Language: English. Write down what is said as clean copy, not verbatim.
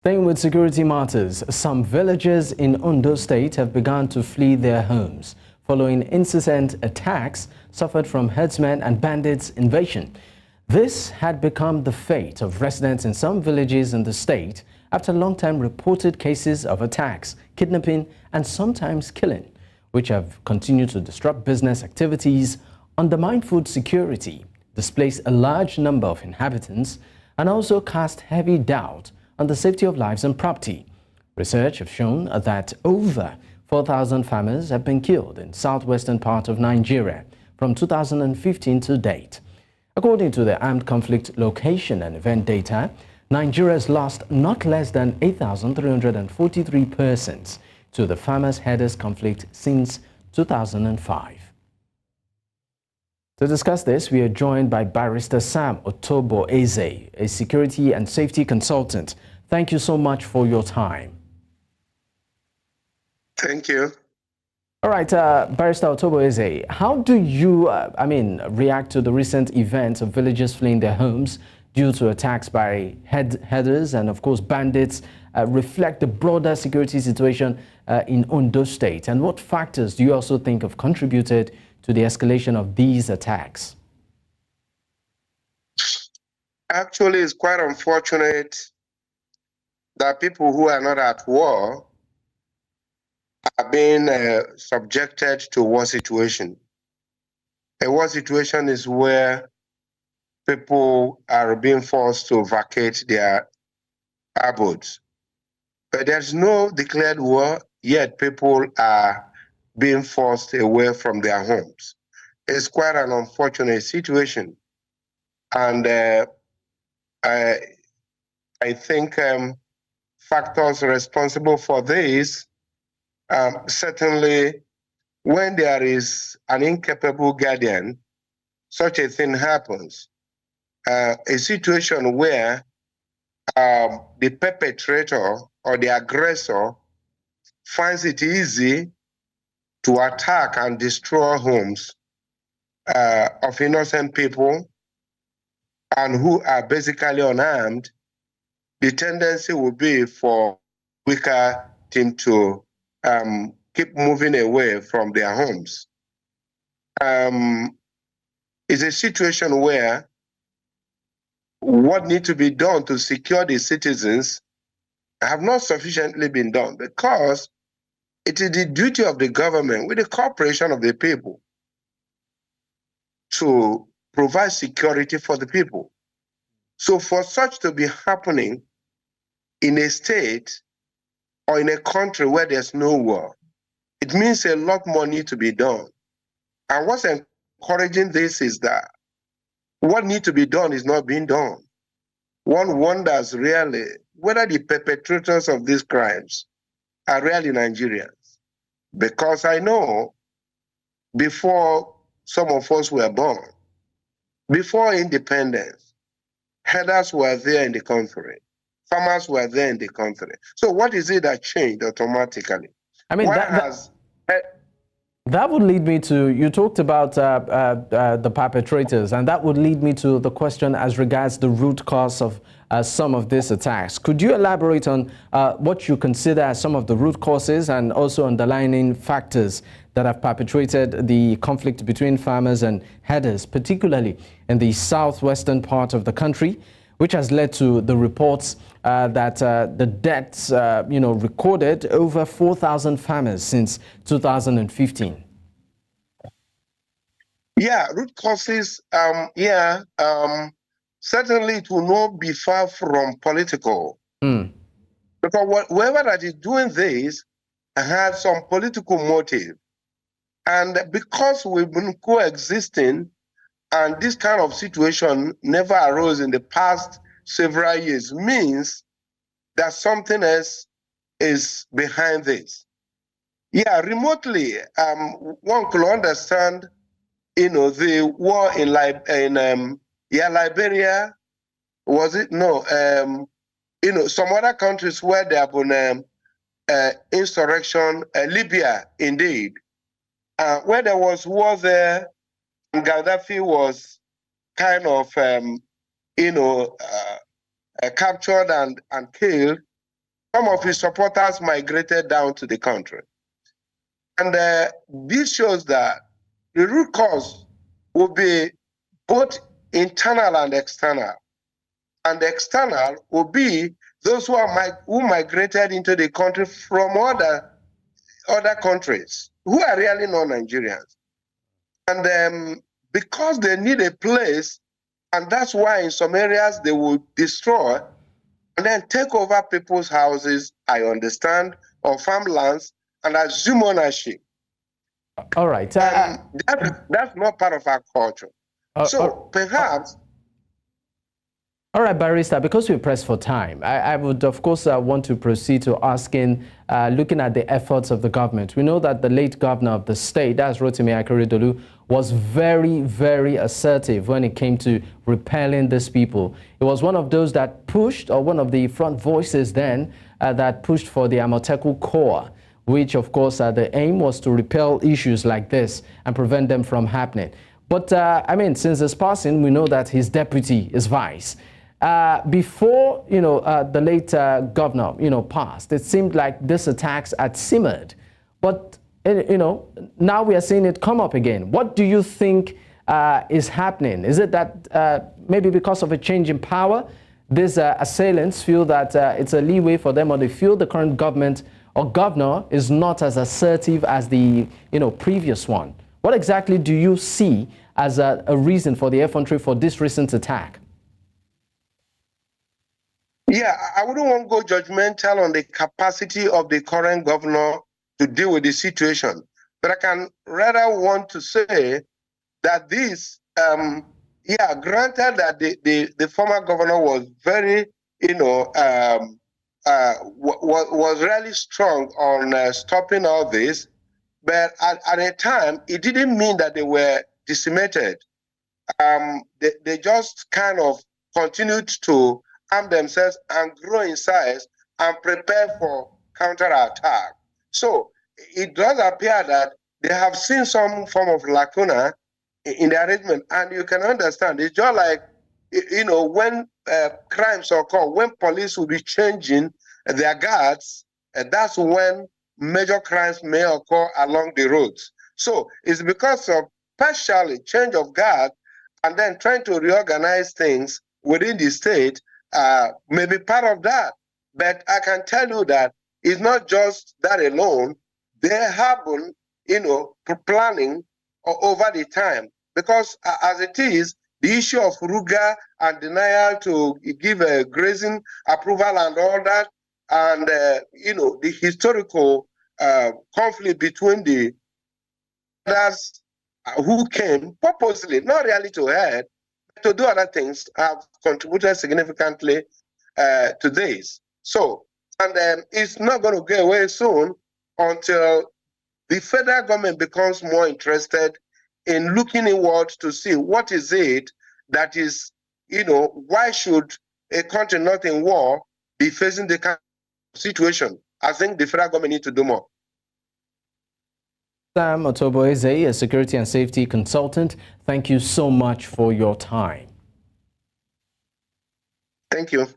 Staying with security matters, some villagers in Ondo State have begun to flee their homes following incessant attacks suffered from herdsmen and bandits invasion. This had become the fate of residents in some villages in the state after long-time reported cases of attacks, kidnapping, and sometimes killing, which have continued to disrupt business activities, undermine food security, displace a large number of inhabitants, and also cast heavy doubt on the safety of lives and property. Research has shown that over 4,000 farmers have been killed in southwestern part of Nigeria from 2015 to date. According to the Armed Conflict Location and Event data, Nigeria has lost not less than 8,343 persons to the farmers-herders conflict since 2005. To discuss this, we are joined by Barrister Sam Otobo-Eze, a security and safety consultant. Thank you so much for your time. Thank you. All right, Barrister Otobo-Eze, how do you, react to the recent events of villagers fleeing their homes due to attacks by herders and, of course, bandits, reflect the broader security situation in Ondo State? And what factors do you also think have contributed to the escalation of these attacks? Actually, it's quite unfortunate that people who are not at war are being subjected to war situation. A war situation is where people are being forced to vacate their abodes. But there's no declared war, yet people are being forced away from their homes. It's quite an unfortunate situation. And I think factors responsible for this, certainly when there is an incapable guardian, such a thing happens. A situation where the perpetrator or the aggressor finds it easy to attack and destroy homes of innocent people and who are basically unarmed, the tendency will be for weaker team to keep moving away from their homes. It's a situation where what needs to be done to secure the citizens have not sufficiently been done, because it is the duty of the government, with the cooperation of the people, to provide security for the people. So for such to be happening in a state or in a country where there's no war, it means a lot more needs to be done. And what's encouraging this is that what needs to be done is not being done. One wonders really whether the perpetrators of these crimes are really Nigerians. Because I know before some of us were born, before independence, herders were there in the country. Farmers were there in the country. So what is it that changed automatically? I mean, that would lead me to, you talked about the perpetrators, and that would lead me to the question as regards the root cause of some of these attacks. Could you elaborate on what you consider as some of the root causes and also underlying factors that have perpetrated the conflict between farmers and herders, particularly in the southwestern part of the country, which has led to the reports that the deaths, recorded over 4,000 farmers since 2015? Yeah, root causes, certainly it will not be far from political. Because whoever that is doing this has some political motive. And because we've been coexisting, and this kind of situation never arose in the past several years, means that something else is behind this. Yeah, remotely, one could understand, the war in Liberia, was it? No, some other countries where there have been insurrection, Libya, indeed, where there was war there, and Gaddafi was kind of, captured and killed. some of his supporters migrated down to the country. And this shows that the root cause will be both internal and external. And the external will be those who migrated into the country from other countries who are really non-Nigerians. And because they need a place, and that's why in some areas they will destroy and then take over people's houses, I understand, or farmlands, and assume ownership. All right. That's not part of our culture. Perhaps. All right, Barrister, because we're pressed for time, I would, of course, want to proceed to asking, looking at the efforts of the government. We know that the late governor of the state, that's Rotimi Akeredolu, was very, very assertive when it came to repelling these people. It was one of those that pushed, or one of the front voices then, that pushed for the Amotekun Corps, which, of course, the aim was to repel issues like this and prevent them from happening. But, I mean, since his passing, we know that his deputy is vice. Before, the late governor, passed, it seemed like these attacks had simmered. But, now we are seeing it come up again. What do you think is happening? Is it that maybe because of a change in power, these assailants feel that it's a leeway for them, or they feel the current government or governor is not as assertive as the, previous one? What exactly do you see as a reason for the effrontery for this recent attack? Yeah, I wouldn't want to go judgmental on the capacity of the current governor to deal with the situation, but I can rather want to say that this, granted that the former governor was very, was really strong on stopping all this, but at a time, it didn't mean that they were decimated. They just kind of continued to arm themselves and grow in size and prepare for counterattack. So it does appear that they have seen some form of lacuna in the arrangement, and you can understand. It's just like, when crimes occur, when police will be changing their guards, and that's when major crimes may occur along the roads. So it's because of partially change of guard and then trying to reorganize things within the state, maybe part of that. But I can tell you that it's not just that alone. They have been, planning over the time, because as it is, the issue of Ruga and denial to give a grazing approval and all that, and the historical conflict between the others who came purposely, not really to hurt, to do other things, have contributed significantly to this. So, and it's not going to get away soon until the federal government becomes more interested in looking inward to see what is it that is, why should a country not in war be facing the kind of situation? I think the federal government needs to do more. Sam Otoboeze, a security and safety consultant, thank you so much for your time. Thank you.